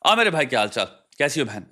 और मेरे भाई क्या हाल चाल, कैसी हो बहन,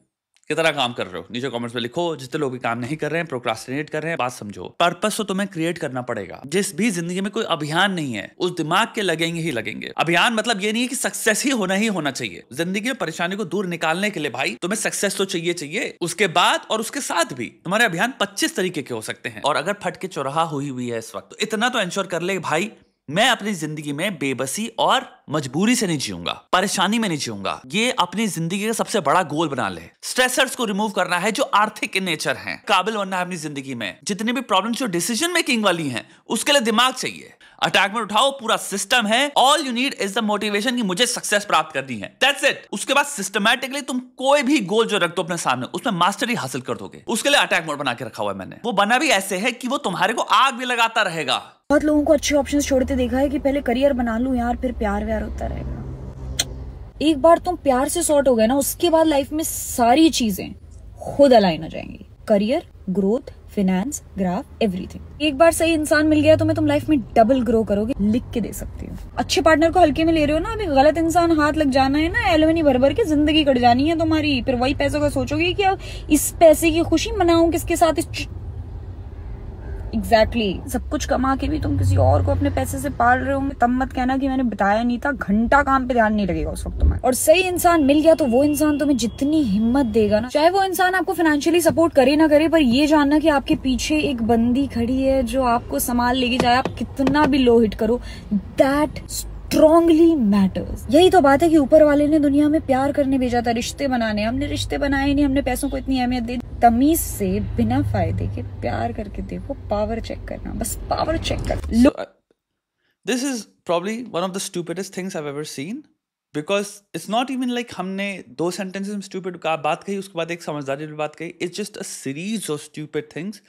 कितना काम कर रहे हो? नीचे कमेंट्स में लिखो। जितने लोग भी काम नहीं कर रहे हैं, प्रोक्रास्टिनेट कर रहे हैं, बात समझो। पर्पस तो तुम्हें क्रिएट करना पड़ेगा। जिस भी जिंदगी में कोई अभियान नहीं है, उस दिमाग के लगेंगे ही लगेंगे। अभियान मतलब ये नहीं है कि सक्सेस ही होना चाहिए। जिंदगी में परेशानी को दूर निकालने के लिए भाई तुम्हें सक्सेस तो चाहिए। उसके बाद और उसके साथ भी तुम्हारे अभियान 25 तरीके के हो सकते हैं। और अगर फट के चौराहा हुई है इस वक्त, तो इतना तो इंश्योर कर ले भाई, मैं अपनी जिंदगी में बेबसी और मजबूरी से नहीं जीऊंगा, परेशानी में नहीं जीऊंगा। ये अपनी जिंदगी का सबसे बड़ा गोल बना ले। स्ट्रेसर्स को रिमूव करना है जो आर्थिक इन नेचर हैं। काबिल बनना है अपनी जिंदगी में। जितनी भी प्रॉब्लम्स जो डिसीजन मेकिंग वाली हैं, उसके लिए दिमाग चाहिए। अटैक में उठाओ, पूरा सिस्टम है। All you need is the motivation कि मुझे सक्सेस प्राप्त करनी है, दैट्स इट। उसके बाद सिस्टमैटिकली तुम कोई भी गोल जो रख दो अपने सामने, उसमें मास्टरी हासिल कर दोगे। उसके लिए अटैक मोड बना के रखा हुआ है मैंने। वो बना भी ऐसे है कि वो तुम्हारे को आग भी लगाता रहेगा। बहुत लोगों को अच्छे ऑप्शंस छोड़ते देखा है कि पहले करियर बना लूं यार, फिर प्यार व्यार होता रहेगा। एक बार तुम प्यार से सॉर्ट हो गए ना, उसके बाद लाइफ में सारी चीजें खुद अलाइन हो जाएंगी। Career, growth, finance, graph, everything. एक बार सही इंसान मिल गया तो तुम लाइफ में डबल ग्रो करोगे, लिख के दे सकती हो। अच्छे पार्टनर को हल्के में ले रहे हो ना, अभी गलत इंसान हाथ लग जाना है ना, एलुमिनी भर भर के जिंदगी कट जानी है तुम्हारी। फिर वही पैसों का सोचोगे कि अब इस पैसे की खुशी मनाऊं किसके साथ। एग्जैक्टली सब कुछ कमा के भी तुम किसी और को अपने पैसे से पाल रहे हो, तब मत कहना कि मैंने बताया नहीं था। घंटा काम पे ध्यान नहीं लगेगा उस वक्त तुम्हारा। और सही इंसान मिल गया तो वो इंसान तुम्हें जितनी हिम्मत देगा ना, चाहे वो इंसान आपको फाइनेंशियली सपोर्ट करे ना करे, पर ये जानना कि आपके पीछे एक बंदी खड़ी है जो आपको संभाल लेगी, चाहे आप कितना भी लो हिट करो। That strongly matters. यही तो बात है कि ऊपर वाले ने दुनिया में प्यार करने भेजा था, रिश्ते बनाने। हमने रिश्ते बनाए नहीं, हमने पैसों को इतनी अहमियत दी। तमीज से बिना फायदे के प्यार करके देखो, पावर चेक करना, बस पावर चेक कर। This is probably one of the stupidest things I have ever seen, because it's not even like हमने 2 सेंटेंसेस में स्टूपिड का बात कही, उसके बाद एक समझदारी वाली बात कही। It's just a series of stupid things,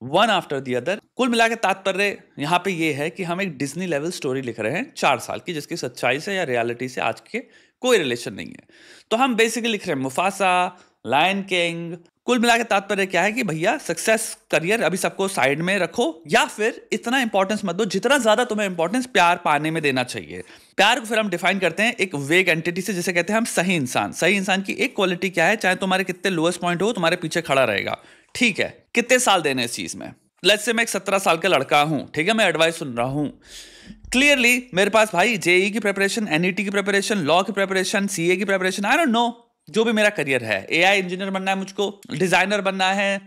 one after the other. कुल मिला के तात्पर्य यहाँ पे ये है कि हम एक डिज्नी लेवल स्टोरी लिख रहे हैं 4 साल की, जिसकी सच्चाई से या रियलिटी से आज के कोई रिलेशन नहीं है। तो हम बेसिकली लिख रहे हैं मुफासा, लायन किंग। कुल मिला के तात्पर्य क्या है कि भैया सक्सेस, करियर अभी सबको साइड में रखो, या फिर इतना इंपॉर्टेंस मत दो जितना ज्यादा तुम्हें इंपॉर्टेंस प्यार पाने में देना चाहिए। प्यार को फिर हम डिफाइन करते हैं एक वेग एंटिटी से, जिसे कहते हैं हम सही इंसान। सही इंसान की एक क्वालिटी क्या है, चाहे तुम्हारे कितने लोएस्ट पॉइंट हो, तुम्हारे पीछे खड़ा रहेगा। ठीक है, कितने साल देने इस चीज में? लेट्स से मैं एक 17 साल का लड़का हूं, ठीक है, मैं एडवाइस सुन रहा हूं। क्लियरली मेरे पास भाई जेई की प्रिपरेशन, एनईटी की प्रिपरेशन, लॉ की प्रिपरेशन, सीए की प्रिपरेशन, आई डोंट नो, जो भी मेरा करियर है, एआई इंजीनियर बनना है मुझको, डिजाइनर बनना है,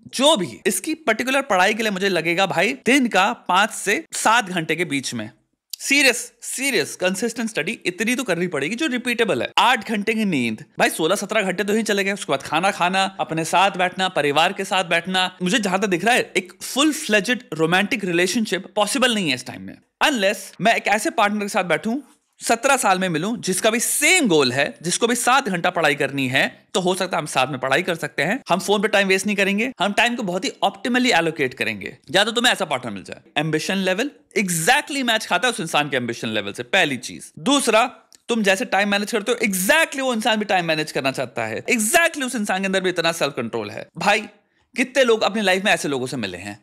जो भी, इसकी पर्टिकुलर पढ़ाई के लिए मुझे लगेगा भाई दिन का 5 से 7 घंटे के बीच में। सीरियस कंसिस्टेंट स्टडी इतनी तो करनी पड़ेगी जो रिपीटेबल है। 8 घंटे की नींद भाई, 16-17 घंटे तो ही चले गए। उसके बाद खाना खाना, अपने साथ बैठना, परिवार के साथ बैठना। मुझे जहां तक दिख रहा है एक full fledged romantic relationship possible नहीं है इस टाइम में, अनलेस मैं एक ऐसे पार्टनर के साथ बैठूं 17 साल में मिलूं, जिसका भी सेम गोल है, जिसको भी 7 घंटा पढ़ाई करनी है। तो हो सकता है हम साथ में पढ़ाई कर सकते हैं। हम फोन पे टाइम वेस्ट नहीं करेंगे, हम टाइम को बहुत ही ऑप्टिमली एलोकेट करेंगे। या तो तुम्हें ऐसा पार्टनर मिल जाए, एम्बिशन लेवल एग्जैक्टली मैच खाता है उस इंसान के एम्बिशन लेवल से, पहली चीज। दूसरा, तुम जैसे टाइम मैनेज करते हो एग्जैक्टली वो इंसान भी टाइम मैनेज करना चाहता है। एग्जैक्टली उस इंसान के अंदर भी इतना सेल्फ कंट्रोल है। भाई कितने लोग अपनी लाइफ में ऐसे लोगों से मिले हैं?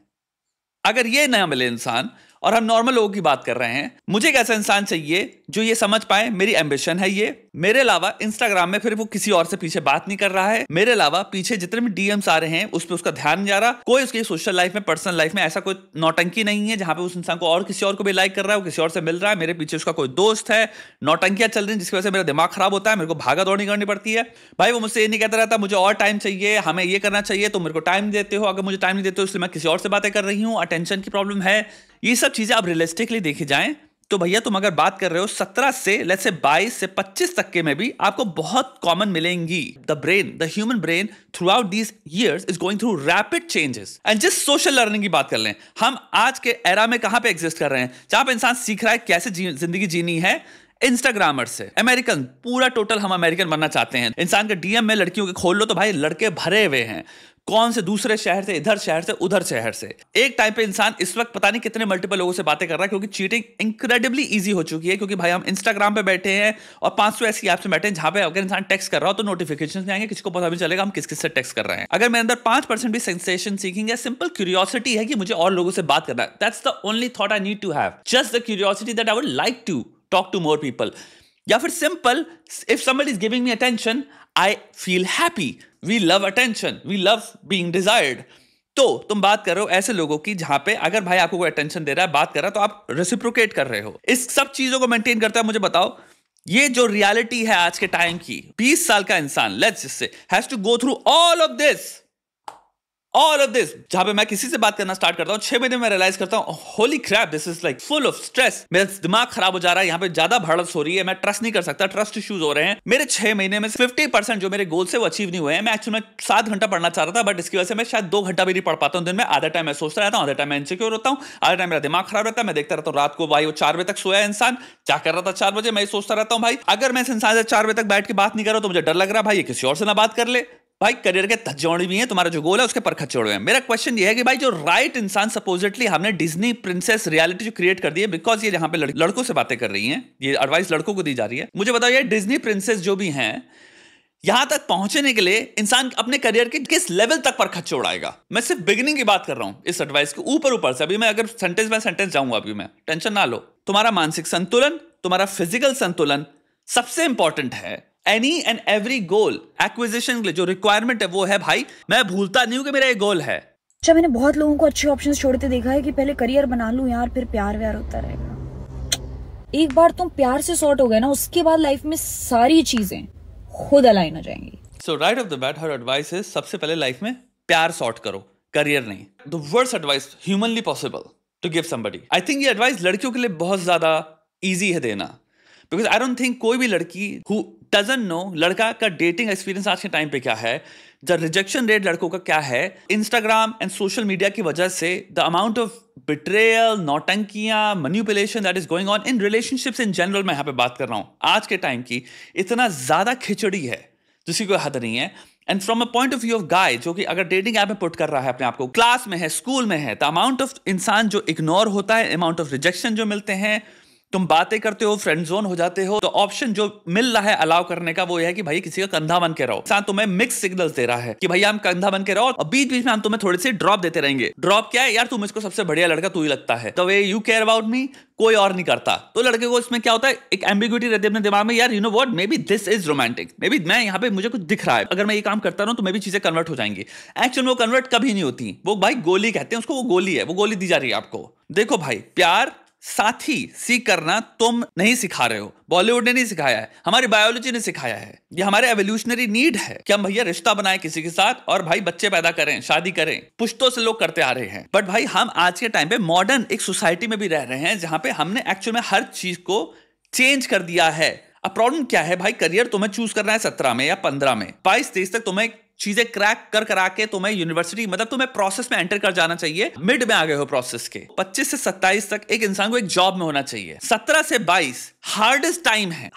अगर ये नया मिले इंसान, और हम नॉर्मल लोगों की बात कर रहे हैं, मुझे एक ऐसा इंसान चाहिए जो ये समझ पाए मेरी एम्बिशन है ये, मेरे अलावा इंस्टाग्राम में फिर वो किसी और से पीछे बात नहीं कर रहा है, मेरे अलावा पीछे जितने भी डीएम्स आ रहे हैं उस पर उसका ध्यान नहीं जा रहा, कोई उसकी सोशल लाइफ में, पर्सनल लाइफ में ऐसा कोई नौटंकी नहीं है जहां पे उस इंसान को और किसी और को भी लाइक कर रहा है, वो किसी और से मिल रहा है, मेरे पीछे उसका कोई दोस्त है, नौटंकियां चल रही हैं जिसकी वजह से मेरा दिमाग खराब होता है, मेरे को भागा दौड़ी करनी पड़ती है। भाई वो मुझसे ये नहीं कहता रहता मुझे और टाइम चाहिए, हमें ये करना चाहिए, तो मेरे को टाइम देते हो, अगर मुझे टाइम नहीं देते हो इसलिए मैं किसी और से बातें कर रही हूँ, अटेंशन की प्रॉब्लम है। ये सब चीजें आप रियलिस्टिकली देखी जाएं तो भैया तुम अगर बात कर रहे हो 17 से लेट्स से 22 से 25 तक के में भी आपको बहुत कॉमन मिलेंगी। The human brain through out these years is going through rapid changes. And जिस सोशल लर्निंग की बात कर लें, हम आज के एरा में कहां पे एग्जिस्ट कर रहे हैं, जहां पे इंसान सीख रहा है कैसे जिंदगी जीनी है इंस्टाग्रामर से। अमेरिकन, पूरा टोटल हम अमेरिकन बनना चाहते हैं। इंसान के डीएम में लड़कियों के खोल लो तो भाई लड़के भरे हुए हैं, कौन से दूसरे शहर से, इधर शहर से, उधर शहर से। एक टाइम पे इंसान इस वक्त पता नहीं कितने मल्टीपल लोगों से बातें कर रहा है, क्योंकि चीटिंग इनक्रेडिबली इजी हो चुकी है। क्योंकि भाई हम इंस्टाग्राम पे बैठे हैं और 500 ऐसी ऐप्स में बैठे हैं जहां पे अगर इंसान टेक्स्ट कर रहा हो तो नोटिफिकेशन नहीं आएंगे, किसी को पता भी चलेगा हम किस किस से टेक्स्ट कर रहे हैं। अगर मेरे अंदर 5% भी सेंसेशन सीकिंग है, सिंपल क्यूरियोसिटी है कि मुझे और लोगों से बात करना है, that's the only thought I need to have, just the curiosity that I would like to talk to more people. या फिर simple, if somebody is giving me attention, I feel happy. We love attention. We love being desired. तो तुम बात कर रहे हो ऐसे लोगों की जहां पे अगर भाई आपको कोई अटेंशन दे रहा है, बात कर रहा है, तो आप रेसिप्रोकेट कर रहे हो. इस सब चीजों को मेंटेन करते हैं. मुझे बताओ, ये जो रियलिटी है आज के टाइम की, 20 साल का इंसान, let's just say, has to go through all of this. जहां पे मैं किसी से बात करना स्टार्ट करता हूं, 6 महीने में रियलाइज करता हूं, holy crap, this is like full of stress. मेरा दिमाग खराब हो जा रहा है, यहाँ पे ज्यादा भड़स हो रही है, मैं ट्रस्ट नहीं कर सकता, ट्रस्ट इश्यूज हो रहे हैं. मेरे 6 महीने में 50% जो मेरे गोल से वो अचीव नहीं हुए हैं. मैं एक्चुअली 7 घंटा पढ़ना चाह रहा था, बट इसकी वजह से मैं शायद 2 घंटा भी नहीं पढ़ पाता हूं दिन में. आधा टाइम मैं सोचता रहता हूं, आधा टाइम मैं इनसिक्योर होता हूं, आधा टाइम मेरा दिमाग खराब रहता है. मैं देखता रहता हूं रात को, भाई वो 4 बजे तक सोया इंसान, क्या कर रहा था 4 बजे, मैं सोचता रहता हूं भाई अगर मैं इस इंसान से 4 बजे तक बैठ के बात नहीं कर रहा तो मुझे डर लग रहा है भाई ये किसी और से ना बात कर ले. भाई करियर के धज्जोड़े भी हैं, तुम्हारा जो गोल है उसके पर खच्चोड़े हैं. मेरा क्वेश्चन ये है कि भाई जो राइट इंसान, सपोजिटली हमने डिज्नी प्रिंसेस रियलिटी जो क्रिएट कर दी है, बिकॉज ये यहाँ पे लड़कों से बातें कर रही हैं, ये एडवाइस लड़कों को दी जा रही है. मुझे बताओ ये डिज्नी प्रिंसेस जो भी हैं, यहां तक पहुंचने के लिए इंसान अपने करियर के किस लेवल तक पर खच्चोड़ाएगा. मैं सिर्फ बिगिनिंग की बात कर रहा हूं इस एडवाइस के ऊपर से. अभी मैं अगर सेंटेंस बाय सेंटेंस जाऊंगा, अभी मैं टेंशन ना लो. तुम्हारा मानसिक संतुलन, तुम्हारा फिजिकल संतुलन सबसे इंपॉर्टेंट है. Any and every goal acquisition के लिए जो रिक्वायरमेंट है वो है भाई, मैं भूलता नहीं हूं कि मेरा एक गोल है. अच्छा, मैंने बहुत लोगों को अच्छे ऑप्शंस छोड़ते देखा है कि पहले करियर बना लूं यार, फिर प्यार व्यार होता रहेगा. एक बार तुम प्यार से सॉर्ट हो गए ना, उसके बाद लाइफ में सारी चीजें खुद अलाइन हो जाएंगी. So right off the bat her advice is सबसे पहले लाइफ में प्यार सॉर्ट करो, करियर नहीं. The worst advice humanly possible to give somebody. I think ये एडवाइस लड़कियों के लिए बहुत ज्यादा इजी है देना, बिकॉज आई डोंट थिंक कोई भी लड़की हु डजंट नो लड़का का डेटिंग एक्सपीरियंस आज के टाइम पे क्या है, द रिजेक्शन रेट लड़कों का क्या है, इंस्टाग्राम एंड सोशल मीडिया की वजह से द अमाउंट ऑफ बिट्रेयल, नौटंकियां, manipulation that is going on in relationships in general, मैं यहाँ पे बात कर रहा हूं आज के टाइम की, इतना ज्यादा खिचड़ी है जिसकी कोई हद नहीं है. And from a point of view of guy जो कि अगर डेटिंग ऐप में पुट कर रहा है अपने आप को, क्लास में है, स्कूल में है, द अमाउंट ऑफ इंसान जो इग्नोर होता है, अमाउंट ऑफ रिजेक्शन जो मिलते हैं, तुम बातें करते हो, फ्रेंड जोन हो जाते हो, तो ऑप्शन जो मिल रहा है अलाउ करने का वो यह है कि भाई किसी का कंधा बन के रहो. इंसान तुम्हें मिक्स सिग्नल्स दे रहा है कि भैया हम कंधा बन के रहो, और बीच बीच में हम तुम्हें थोड़े से ड्रॉप देते रहेंगे. ड्रॉप क्या है यार, तुम इसको सबसे बढ़िया लड़का तू ही लगता है, the way you care about me कोई और नहीं करता. तो लड़के को इसमें क्या होता है, एक एम्बिग्यूटी रहती है अपने दिमाग में, यार you know what, may be this is romantic, may be मैं यहाँ पे मुझे कुछ दिख रहा है, अगर मैं ये काम करता रहूं तो मे भी चीजें कन्वर्ट हो जाएंगी. एक्चुअली वो कन्वर्ट कभी नहीं होती, वो भाई गोली कहते हैं उसको, वो गोली है, वो गोली दी जा रही है आपको. देखो भाई, प्यार साथी सीख करना तुम नहीं सिखा रहे हो, बॉलीवुड ने नहीं सिखाया है, हमारी बायोलॉजी ने सिखाया है, ये हमारे एवोल्यूशनरी नीड है कि हम भैया रिश्ता बनाए किसी के साथ और भाई बच्चे पैदा करें, शादी करें. पुश्तों से लोग करते आ रहे हैं, बट भाई हम आज के टाइम पे मॉडर्न एक सोसाइटी में भी रह रहे हैं जहां पे हमने एक्चुअल में हर चीज को चेंज कर दिया है. अब प्रॉब्लम क्या है भाई, करियर तुम्हें चूज करना है 17 में या 15 में, 22-23 तक तुम्हें चीजें क्रैक करा के तुम्हें यूनिवर्सिटी, मतलब तुम्हें प्रोसेस में एंटर कर जाना चाहिए. मिड में आ गए हो प्रोसेस के, 25 से 27 तक एक इंसान को एक जॉब में होना चाहिए. 17 से 22 हार्डेस्ट टाइम है,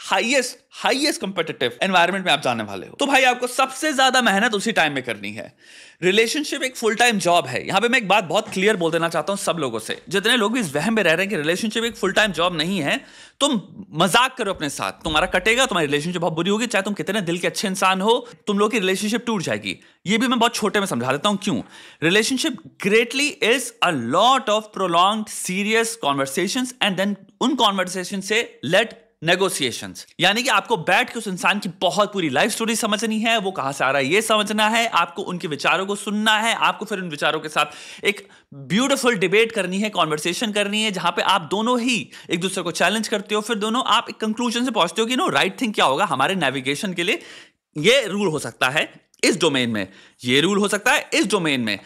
हाईएस्ट कॉम्पिटिटिव एनवायरनमेंट में आप जाने वाले हो. तो भाई आपको सबसे ज्यादा मेहनत उसी टाइम में करनी है. रिलेशनशिप एक फुल टाइम जॉब है. यहां पे मैं एक बात बहुत क्लियर बोल देना चाहता हूं सब लोगों से, जितने लोग भी इस वहम में रह रहे हैं कि रिलेशनशिप एक फुल टाइम जॉब नहीं है, तुम मजाक करो अपने साथ, तुम्हारा कटेगा, तुम्हारी रिलेशनशिप बहुत बुरी होगी, चाहे तुम कितने दिल के अच्छे इंसान हो, तुम लोग की रिलेशनशिप टूट जाएगी. ये भी मैं बहुत छोटे में समझा देता हूं क्यों. Relationship greatly is a lot of prolonged serious conversations and then उन कॉन्वर्सेशन से लेट नेगोशिएशंस, यानी कि आपको बैठ के उस इंसान की बहुत पूरी लाइफ स्टोरी समझनी है, वो कहां से आ रहा है ये समझना है, आपको उनके विचारों को सुनना है, आपको फिर उन विचारों के साथ एक ब्यूटीफुल डिबेट करनी है, कॉन्वर्सेशन करनी है, जहां पे आप दोनों ही एक दूसरे को चैलेंज करते हो, फिर दोनों आप एक कंक्लूजन से पहुंचते हो कि नो राइट थिंग क्या होगा हमारे नेविगेशन के लिए. ये रूल हो सकता है इस डोमेन में, ये रूल हो सकता है इस डोमेन में.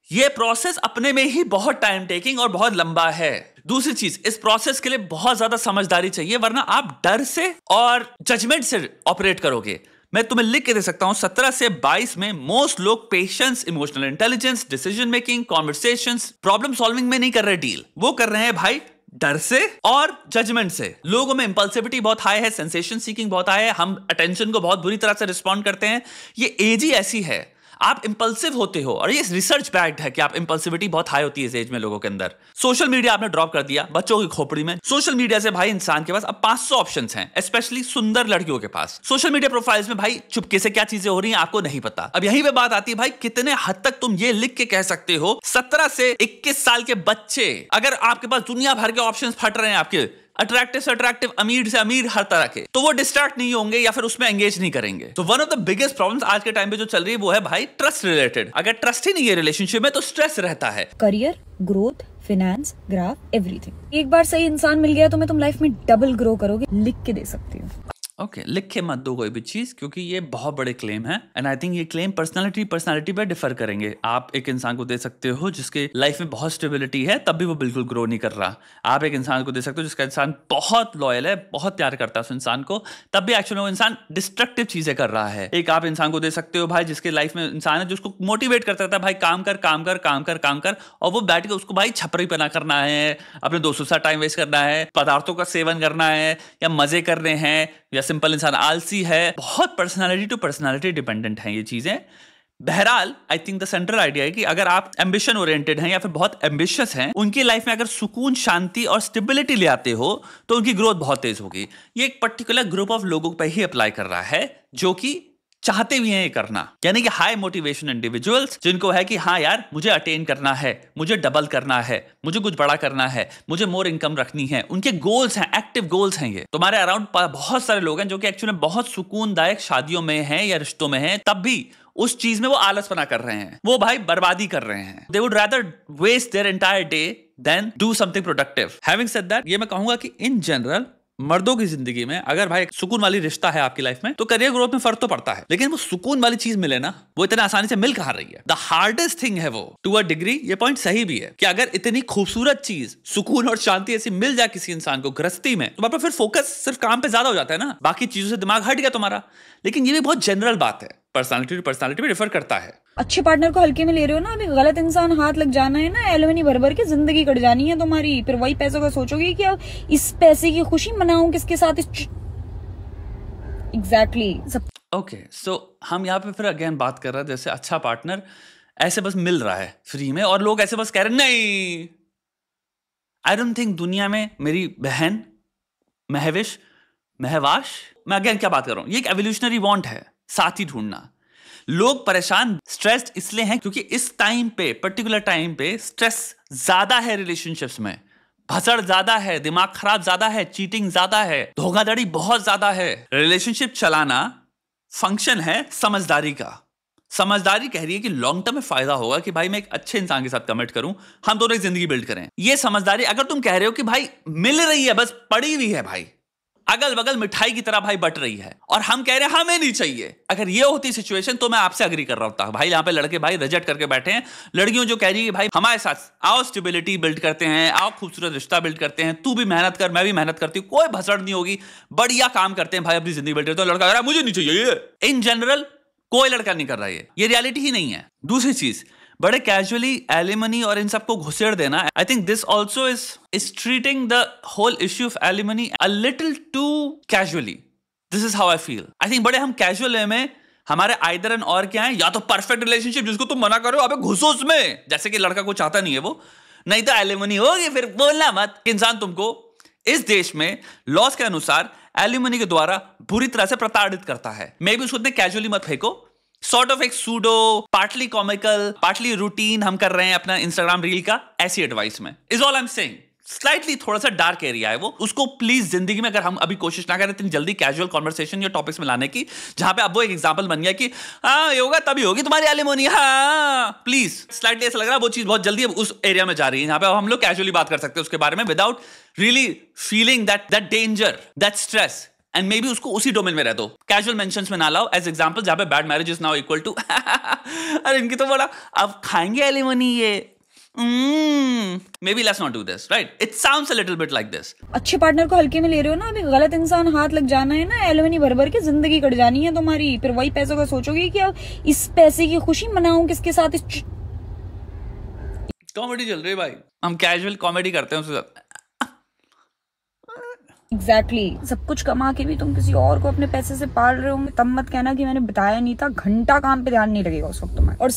ये प्रोसेस अपने में ही बहुत टाइम टेकिंग और बहुत लंबा है. दूसरी चीज, इस प्रोसेस के लिए बहुत ज्यादा समझदारी चाहिए, वरना आप डर से और जजमेंट से ऑपरेट करोगे. मैं तुम्हें लिख के दे सकता हूं 17 से 22 में मोस्ट लोग patience, emotional intelligence, decision making, conversations, problem solving में नहीं कर रहे डील, वो कर रहे हैं भाई डर से और जजमेंट से. लोगों में इंपल्सिविटी बहुत हाई है, सेंसेशन सीकिंग बहुत हाई है, हम अटेंशन को बहुत बुरी तरह से रिस्पॉन्ड करते हैं. ये एज ही ऐसी है, आप इंपल्सिव होते हो, और ये रिसर्च बैक्ड है कि आप इंपल्सिविटी बहुत हाई होती है इस एज में लोगों के अंदर. सोशल मीडिया आपने ड्रॉप कर दिया बच्चों की खोपड़ी में. सोशल मीडिया से भाई इंसान के पास अब 500 ऑप्शंस हैं, स्पेशली सुंदर लड़कियों के पास. सोशल मीडिया प्रोफाइल्स में भाई चुपके से क्या चीजें हो रही हैं आपको नहीं पता. अब यहीं पे बात आती है भाई, कितने हद तक तुम ये लिख के कह सकते हो 17 से 21 साल के बच्चे, अगर आपके पास दुनिया भर के ऑप्शंस फट रहे हैं आपके, अट्रैक्टिव से अट्रैक्टिव, अमीर से अमीर, हर तरह के, तो वो डिस्ट्रैक्ट नहीं होंगे या फिर उसमें एंगेज नहीं करेंगे। तो one of the biggest problems आज के टाइम पे जो चल रही है वो है भाई ट्रस्ट रिलेटेड। अगर ट्रस्ट ही नहीं है रिलेशनशिप में तो स्ट्रेस रहता है। Career, growth, finance, graph, everything. एक बार सही इंसान मिल गया तो मैं तुम लाइफ में डबल ग्रो करोगे, लिख के दे सकती हूँ। ओके, लिख के मत दो कोई भी चीज, क्योंकि ये बहुत बड़े क्लेम है एंड आई थिंक ये क्लेम पर्सनालिटी पे डिफर करेंगे। आप एक इंसान को दे सकते हो जिसके लाइफ में बहुत स्टेबिलिटी है तब भी वो बिल्कुल ग्रो नहीं कर रहा। आप एक इंसान को दे सकते हो जिसका इंसान बहुत लॉयल है, बहुत प्यार करता है उस इंसान को, तब भी एक्चुअली वो इंसान डिस्ट्रक्टिव चीजें कर रहा है। एक आप इंसान को दे सकते हो भाई जिसके लाइफ में इंसान है जो उसको मोटिवेट करता रहता है, भाई काम कर काम कर काम कर काम कर, और वो बैठ के उसको भाई छपरी पना करना है, अपने दोस्तों के साथ टाइम वेस्ट करना है, पदार्थों का सेवन करना है या मजे करने हैं, या सिंपल इंसान आलसी है। बहुत पर्सनालिटी टू पर्सनालिटी डिपेंडेंट है ये चीजें। बहरहाल I think the central idea है कि अगर आप एम्बिशन ओरिएंटेड हैं या फिर बहुत एम्बिशियस हैं, उनकी लाइफ में अगर सुकून, शांति और स्टेबिलिटी ले आते हो तो उनकी ग्रोथ बहुत तेज होगी। ये एक पर्टिकुलर ग्रुप ऑफ लोगों पर ही अप्लाई कर रहा है जो कि चाहते भी हैं ये करना, यानी कि हाई मोटिवेशन इंडिविजुअल्स जिनको है कि हाँ यार मुझे अटेन करना है, मुझे डबल करना है, मुझे कुछ बड़ा करना है, मुझे मोर इनकम रखनी है। उनके गोल्स हैं, एक्टिव गोल्स हैं ये। तुम्हारे अराउंड बहुत सारे लोग हैं जो कि एक्चुअली बहुत सुकूनदायक शादियों में हैं या रिश्तों में हैं, तब भी उस चीज में वो आलसपना कर रहे हैं, वो भाई बर्बादी कर रहे हैं। They would rather waste their entire day than do something productive. Having said that, ये मैं कहूंगा कि इन जनरल मर्दों की जिंदगी में अगर भाई सुकून वाली रिश्ता है आपकी लाइफ में तो करियर ग्रोथ में फर्क तो पड़ता है, लेकिन वो सुकून वाली चीज मिले ना, वो इतना आसानी से मिल कहां रही है। द हार्डेस्ट थिंग है वो टू अ डिग्री। ये पॉइंट सही भी है कि अगर इतनी खूबसूरत चीज सुकून और शांति ऐसी मिल जाए किसी इंसान को गृहस्थी में, तो फिर फोकस सिर्फ काम पे ज्यादा हो जाता है ना, बाकी चीजों से दिमाग हट गया तुम्हारा। लेकिन ये भी बहुत जनरल बात है, पर्सनालिटी टू पर्सनालिटी में डिफर करता है। अच्छे पार्टनर को हल्के में ले रहे हो ना, अभी गलत इंसान हाथ लग जाना है ना, एलुमनी भर भर के जिंदगी कट जानी है तुम्हारी। फिर वही पैसों का सोचोगे कि अब इस पैसे की खुशी मनाऊं किसके साथ। एग्जैक्टली ओके, सो हम यहाँ पे फिर अगेन बात कर रहे हैं जैसे अच्छा पार्टनर ऐसे बस मिल रहा है फ्री में और लोग ऐसे बस कह रहे नहीं। आई डोंट थिंक दुनिया में मेरी बहन महविश महवाश, मैं अगेन क्या बात कर रहा हूं, ये एक एवोल्यूशनरी वांट है साथी ढूंढना। लोग परेशान, स्ट्रेस्ड इसलिए हैं क्योंकि इस टाइम पे, पर्टिकुलर टाइम पे स्ट्रेस ज्यादा है, रिलेशनशिप्स में भसड़ ज्यादा है, दिमाग खराब ज्यादा है, चीटिंग ज्यादा है, धोखाधड़ी बहुत ज्यादा है। रिलेशनशिप चलाना फंक्शन है समझदारी का। समझदारी कह रही है कि लॉन्ग टर्म में फायदा होगा कि भाई मैं एक अच्छे इंसान के साथ कमिट करूं, हम दोनों एक जिंदगी बिल्ड करें। ये समझदारी। अगर तुम कह रहे हो कि भाई मिल रही है, बस पड़ी हुई है भाई, अगल बगल मिठाई की तरह भाई बट रही है, और हम कह रहे हैं हमें नहीं चाहिए, अगर ये होती सिचुएशन तो मैं आपसे अग्री कर रहा होता। भाई यहाँ पे लड़के भाई रिजेक्ट करके बैठे हैं, लड़कियों जो कह रही है भाई हमारे साथ आओ, स्टेबिलिटी बिल्ड करते हैं, आओ खूबसूरत रिश्ता बिल्ड करते हैं, तू भी मेहनत कर, मैं भी मेहनत करती हूँ, कोई भसड़ नहीं होगी, बढ़िया काम करते हैं भाई, अपनी जिंदगी बिल्ड करते हैं। लड़का कह रहा है मुझे नहीं चाहिए। इन जनरल कोई लड़का नहीं कर रहा है, ये रियलिटी ही नहीं है। दूसरी चीज, बड़े कैजुअली एलिमनी और इन सबको घुसेड़ देना, I think this also is treating the whole issue of alimony a little too casually. This is how I feel. I think बड़े हम कैजुअल वे में, हमारे आइदर एंड और क्या है, या तो परफेक्ट रिलेशनशिप जिसको तुम मना करो अबे घुसो उसमें, जैसे कि लड़का को चाहता नहीं है वो, नहीं तो एलिमनी होगी फिर बोलना मत। इंसान तुमको इस देश में लॉस के अनुसार एलिमनी के द्वारा बुरी तरह से प्रताड़ित करता है। मे भी उसको इतने कैजुअली मत फेंको। सॉर्ट ऑफ एक pseudo, partly comical, partly routine हम कर रहे हैं अपना इंस्टाग्राम रील का, ऐसी एडवाइस में is all I am saying. Slightly थोड़ा सा डार्क एरिया है वो, उसको प्लीज जिंदगी में अगर हम अभी कोशिश ना करें इतनी जल्दी कैजुअल कॉन्वर्सेशन या टॉपिक्स में लाने की, जहां पे अब वो एक एग्जांपल बन गया कि हाँ ये होगा तभी होगी तुम्हारी एलिमोनी, हाँ प्लीज। स्लाइटली ऐसा लग रहा है वो चीज बहुत जल्दी उस एरिया में जा रही है जहां पे हम लोग कैजुअली बात कर सकते हैं उसके बारे में without really feeling that danger, that stress. And may be उसको उसी डोमेन में रह दो, कैजुअल मेंशंस में ना लाओ एज एग्जांपल, जहां पे bad marriage is now equal to अरे इनकी तो बड़ा अब खाएंगे एलिमनी ये, maybe let's not do this, right? It sounds a little bit like this. अच्छे पार्टनर को हल्के में ले रहे हो ना, अभी गलत इंसान हाथ लग जाना है ना, एलुमनी भर भर के जिंदगी कट जानी है तुम्हारी। फिर वही पैसों का सोचोगे कि अब इस पैसे की खुशी मनाऊं किसके साथ। कॉमेडी चल रही है भाई, हम कैजुअल कॉमेडी करते हैं उसके साथ। एग्जैक्टली सब कुछ कमा के भी तुम किसी और को अपने पैसे से पाल रहे हो, तब मत कहना कि मैंने बताया नहीं था। घंटा काम पे ध्यान नहीं लगेगा उस वक्त तुम्हारा। और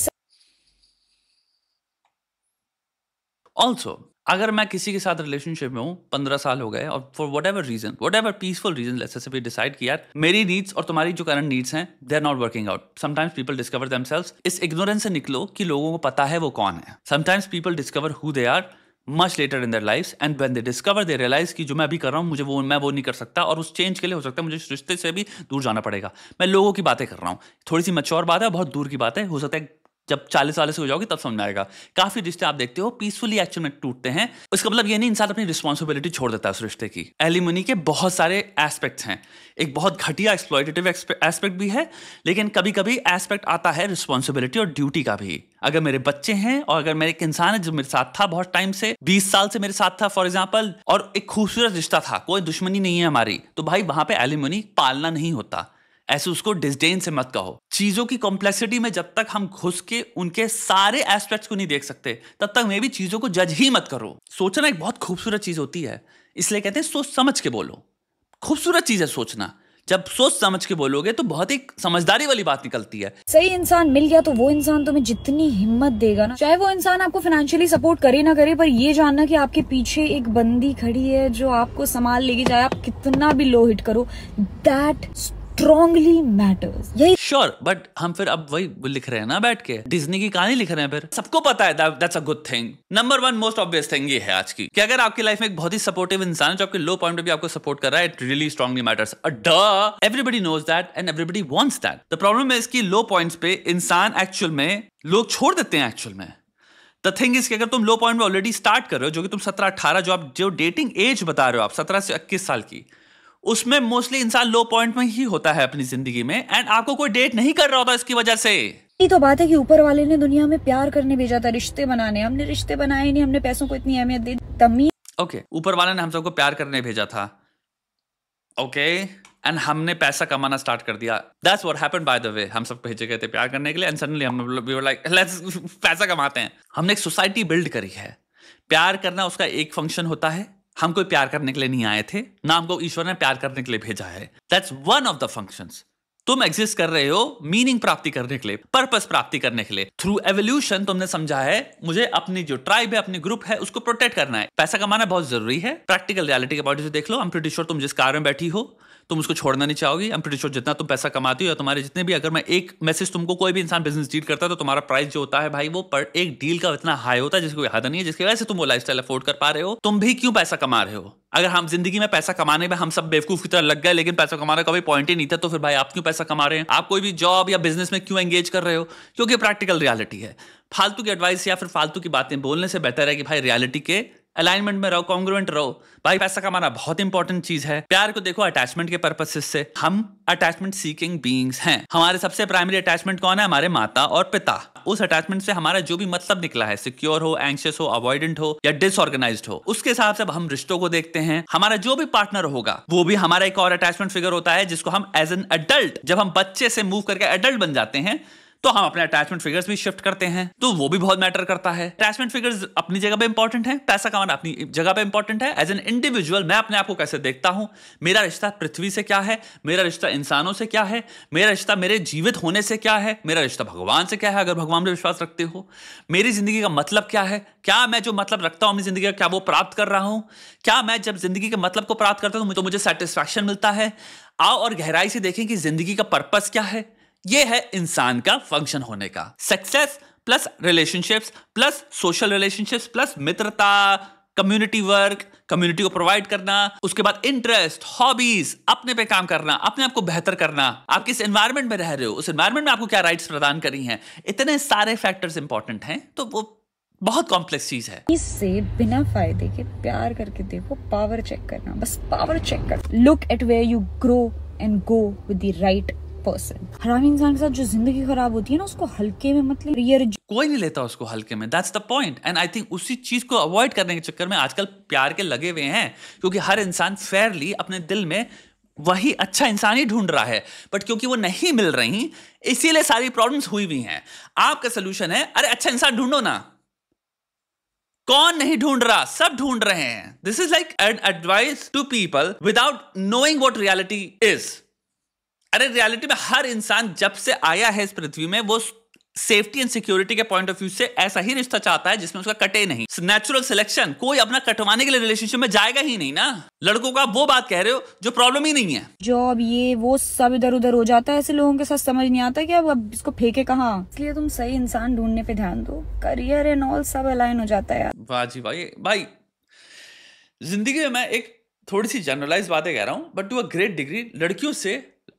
ऑल्सो अगर मैं किसी के साथ रिलेशनशिप में हूँ, 15 साल हो गए, और for whatever reason, whatever peaceful reason, let's say decide किया मेरी नीड्स और तुम्हारी जो करंट नीड्स हैं they are not working out. Sometimes people discover themselves. इस इग्नोरेंस से निकलो कि लोगों को पता है वो कौन है। Sometimes people discover who they are much later in their lives, and when they discover, they realize कि जो मैं अभी कर रहा हूँ मुझे मैं वो नहीं कर सकता, और उस चेंज के लिए हो सकता है मुझे इस रिश्ते से भी दूर जाना पड़ेगा। मैं लोगों की बातें कर रहा हूँ, थोड़ी सी मैच्योर बात है, बहुत दूर की बात है, हो सकता है जब 40 साल से हो जाओगी तब समझ में आएगा। काफी रिश्ते आप देखते हो पीसफुली एक्चुअल में टूटते हैं, इसका मतलब ये नहीं इंसान अपनी रिस्पॉन्सिबिलिटी छोड़ देता है उस रिश्ते की। एलिमनी के बहुत सारे एस्पेक्ट्स हैं, एक बहुत घटिया एक्सप्लॉयटेटिव एस्पेक्ट भी है, लेकिन कभी कभी एस्पेक्ट आता है रिस्पॉन्सिबिलिटी और ड्यूटी का भी। अगर मेरे बच्चे हैं और अगर मेरे एक इंसान है जो मेरे साथ था बहुत टाइम से, 20 साल से मेरे साथ था फॉर एग्जाम्पल, और एक खूबसूरत रिश्ता था, कोई दुश्मनी नहीं है हमारी, तो भाई वहां पे एलिमनी पालना नहीं होता। ऐसे उसको डिस्डेन से मत कहो। चीजों की कॉम्प्लेक्सिटी में जब तक हम घुस के उनके सारे एस्पेक्ट्स को नहीं देख सकते तब तक मैं भी चीजों को जज ही मत करो। सोचना एक बहुत खूबसूरत चीज होती है, इसलिए कहते हैं सोच समझ के बोलो। खूबसूरत चीज है सोचना, जब सोच समझ के बोलोगे तो बहुत एक समझदारी वाली बात निकलती है। सही इंसान मिल गया तो वो इंसान तुम्हें जितनी हिम्मत देगा ना, चाहे वो इंसान आपको फाइनेंशियली सपोर्ट करे ना करे, पर ये जानना कि आपके पीछे एक बंदी खड़ी है जो आपको संभाल लेके जाए, आप कितना भी लो हिट करो, दैट स्ट्रॉन्गली मैटर्स। यही श्योर, बट हम फिर अब वही लिख रहे हैं ना बैठ के, डिज्नी की कहानी लिख रहे हैं। फिर सबको पता है that's a good thing. Number 1 most obvious thing ये है आज की कि अगर आपकी लाइफ में एक बहुत ही सपोर्टिव इंसान है जो आपके लो पॉइंट पे भी आपको सपोर्ट कर रहा है, it really strongly matters. Everybody knows that and everybody wants that. The problem है इसकी लो पॉइंट्स पे इंसान एक्चुअल में लोग छोड़ देते हैं एक्चुअल में। द थिंग इज कि अगर तुम लो पॉइंट में ऑलरेडी स्टार्ट कर रहे हो, जो कि तुम 17-18 जो डेटिंग एज बता रहे हो आप 17 से 21 साल की, उसमें मोस्टली इंसान लो पॉइंट में ही होता है अपनी जिंदगी में, एंड आपको कोई डेट नहीं कर रहा होता इसकी वजह से। ये तो बात है कि ऊपर वाले ने दुनिया में प्यार करने भेजा था, रिश्ते बनाने। हमने रिश्ते बनाए नहीं, हमने पैसों को इतनी अहमियत दी। तमीज ओके, ऊपर वाले ने हम सबको प्यार करने भेजा था, ओके, एंड हमने पैसा कमाना स्टार्ट कर दिया। That's what happened by the way. हम सब भेजे गए थे प्यार करने के लिए, एंड सडनली हम वी वर लाइक लेट्स पैसा कमाते हैं। हमने एक सोसाइटी बिल्ड करी है। प्यार करना उसका एक फंक्शन होता है। हम कोई प्यार करने के लिए नहीं आए थे, ना हमको ईश्वर ने प्यार करने के लिए भेजा है। That's one of the functions. तुम एग्जिस्ट कर रहे हो मीनिंग प्राप्ति करने के लिए, पर्पस प्राप्ति करने के लिए। थ्रू एवोल्यूशन तुमने समझा है मुझे अपनी जो ट्राइब है, अपनी ग्रुप है, उसको प्रोटेक्ट करना है। पैसा कमाना बहुत जरूरी है। प्रैक्टिकल रियलिटी के पॉइंट से देख लो, आई एम प्रीटी श्योर तुम जिस कार में बैठी हो तुम उसको छोड़ना नहीं चाहोगी। आई एम प्रीटी श्योर जितना तुम पैसा कमाती हो या तुम्हारे जितने भी, अगर मैं एक मैसेज तुमको, कोई भी इंसान बिजनेस डील करता है तो तुम्हारा प्राइस जो होता है भाई वो पर एक डील का इतना हाई होता है जिसकी कोई हद नहीं है, जिसकी वजह से तुम वो लाइफस्टाइल अफोर्ड कर पा रहे हो। तुम भी क्यों पैसा कमा रहे हो? अगर हम जिंदगी में पैसा कमाने में हम सब बेवकूफ की तरह लग गए लेकिन पैसा कमाने का कोई पॉइंट ही नहीं था, तो फिर भाई आप क्यों पैसा कमा रहे हैं? आप कोई भी जॉब या बिजनेस में क्यों एंगेज कर रहे हो? क्योंकि प्रैक्टिकल रियलिटी है। फालतू की एडवाइस या फिर फालतू की बातें बोलने से बेहतर है कि भाई रियलिटी के अलाइनमेंट में रहो, कॉन्ग्रुएंट रहो। भाई पैसा कमाना बहुत इंपॉर्टेंट चीज है। प्यार को देखो अटैचमेंट के पर्पसेस से। हम अटैचमेंट सीकिंग बीइंग्स हैं। हमारे सबसे प्राइमरी अटैचमेंट कौन है? हमारे माता और पिता। उस अटैचमेंट से हमारा जो भी मतलब निकला है, सिक्योर हो, एंग्शियस हो, अवॉइडेंट हो या डिसऑर्गेनाइज्ड हो, उसके हिसाब से हम रिश्तों को देखते हैं। हमारा जो भी पार्टनर होगा वो भी हमारा एक और अटैचमेंट फिगर होता है, जिसको हम एज एन अडल्ट, जब हम बच्चे से मूव करके अडल्ट बन जाते हैं तो हम अपने अटैचमेंट फिगर्स भी शिफ्ट करते हैं, तो वो भी बहुत मैटर करता है। अटैचमेंट फिगर्स अपनी जगह पे इंपॉर्टेंट है, पैसा कमाना अपनी जगह पे इंपॉर्टेंट है। एज एन इंडिविजुअल मैं अपने आप को कैसे देखता हूं, मेरा रिश्ता पृथ्वी से क्या है, मेरा रिश्ता इंसानों से क्या है, मेरा रिश्ता मेरे जीवित होने से क्या है, मेरा रिश्ता भगवान से क्या है, अगर भगवान में विश्वास रखते हो, मेरी जिंदगी का मतलब क्या है, क्या मैं जो मतलब रखता हूं अपनी जिंदगी का क्या वो प्राप्त कर रहा हूं, क्या मैं जब जिंदगी के मतलब को प्राप्त करता हूं तो मुझे सेटिस्फैक्शन मिलता है। आओ और गहराई से देखें कि जिंदगी का पर्पस क्या है। ये है इंसान का फंक्शन होने का। Success plus relationships plus social relationships plus मित्रता, कम्युनिटी वर्क, कम्युनिटी को प्रोवाइड करना, उसके बाद इंटरेस्ट, हॉबीज, अपने पे काम करना, अपने आप को बेहतर करना, आप किस एनवायरनमेंट में रह रहे हो, उस एनवायरनमेंट में आपको क्या राइट्स प्रदान करी हैं, इतने सारे फैक्टर्स इंपॉर्टेंट हैं। तो वो बहुत कॉम्प्लेक्स चीज है। इससे बिना फायदे के प्यार करके देखो, पावर चेक करना, बस पावर चेक कर। Look at where you grow and go with the right person. हरामी इंसान के साथ जो जिंदगी खराब होती है ना, उसको हल्के में मत ले। कोई नहीं लेता उसको हल्के में, that's the point. And I think उसी चीज को अवॉइड करने के चक्कर में आजकल प्यार के लगे हुए हैं, क्योंकि हर इंसान फेयरली अपने दिल में वही अच्छा इंसान ही ढूंढ रहा है, बट क्योंकि वो नहीं मिल रही इसीलिए सारी प्रॉब्लम्स हुई हुई हैं। आपका सोल्यूशन है, अरे अच्छा इंसान ढूंढो ना। कौन नहीं ढूंढ रहा? सब ढूंढ रहे हैं। This is like an advice to people without knowing what reality is. अरे रियलिटी में हर इंसान जब से आया है इस पृथ्वी में वो सेफ्टी एंड सिक्योरिटी के पॉइंट ऑफ व्यू से ऐसा ही रिश्ता चाहता है जिसमें उसका कटे नहीं। नेचुरल सिलेक्शन, कोई अपना कटवाने के लिए रिलेशनशिप में जाएगा ही नहीं ना। लड़कों का वो बात कह रहे हो जो प्रॉब्लम ही नहीं है। जॉब ये वो सब इधर उधर हो जाता है, ऐसे लोगों के साथ समझ नहीं आता कि अब इसको फेंके कहाँ। इसलिए तुम सही इंसान ढूंढने पे ध्यान दो, करियर एंड ऑल सब अलाइन हो जाता है यार। वाह जी भाई भाई, जिंदगी में मैं एक थोड़ी सी जनरलाइज बातें कह रहा हूं, but to a great degree लड़कियों से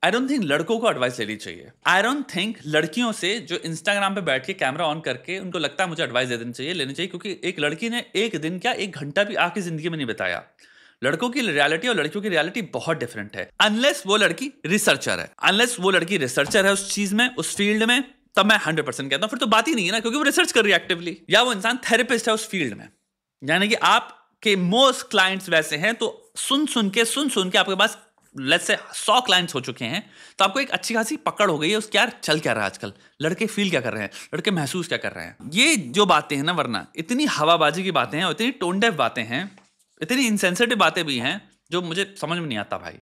आई डोंट थिंक लड़कों को एडवाइस लेनी चाहिए। आई डोंट थिंक लड़कियों से जो इंस्टाग्राम पे बैठ के कैमरा ऑन करके उनको लगता है मुझे एडवाइस दे देनी चाहिए, लेनी चाहिए, क्योंकि एक लड़की ने एक दिन क्या एक घंटा भी आपकी जिंदगी में नहीं बताया। लड़कों की रियलिटी और लड़कियों की रियलिटी बहुत डिफरेंट है। अनलेस वो लड़की रिसर्चर है, अनलेस वो लड़की रिसर्चर है उस चीज में, उस फील्ड में, तब मैं 100% कहता हूं फिर तो बात ही नहीं है ना, क्योंकि वो रिसर्च कर रही है एक्टिवली, या वो इंसान थेरेपिस्ट है उस फील्ड में। यानी कि आपके मोस्ट क्लाइंट्स वैसे हैं, तो सुन सुन के आपके पास लेट्स से 100 क्लाइंट्स हो चुके हैं, तो आपको एक अच्छी खासी पकड़ हो गई है उसके, यार चल क्या रहा है आजकल, लड़के फील क्या कर रहे हैं, लड़के महसूस क्या कर रहे हैं। ये जो बातें हैं ना, वरना इतनी हवाबाजी की बातें हैं और इतनी टोन डेफ बातें हैं, इतनी इनसेंसिटिव बातें भी हैं, जो मुझे समझ में नहीं आता भाई।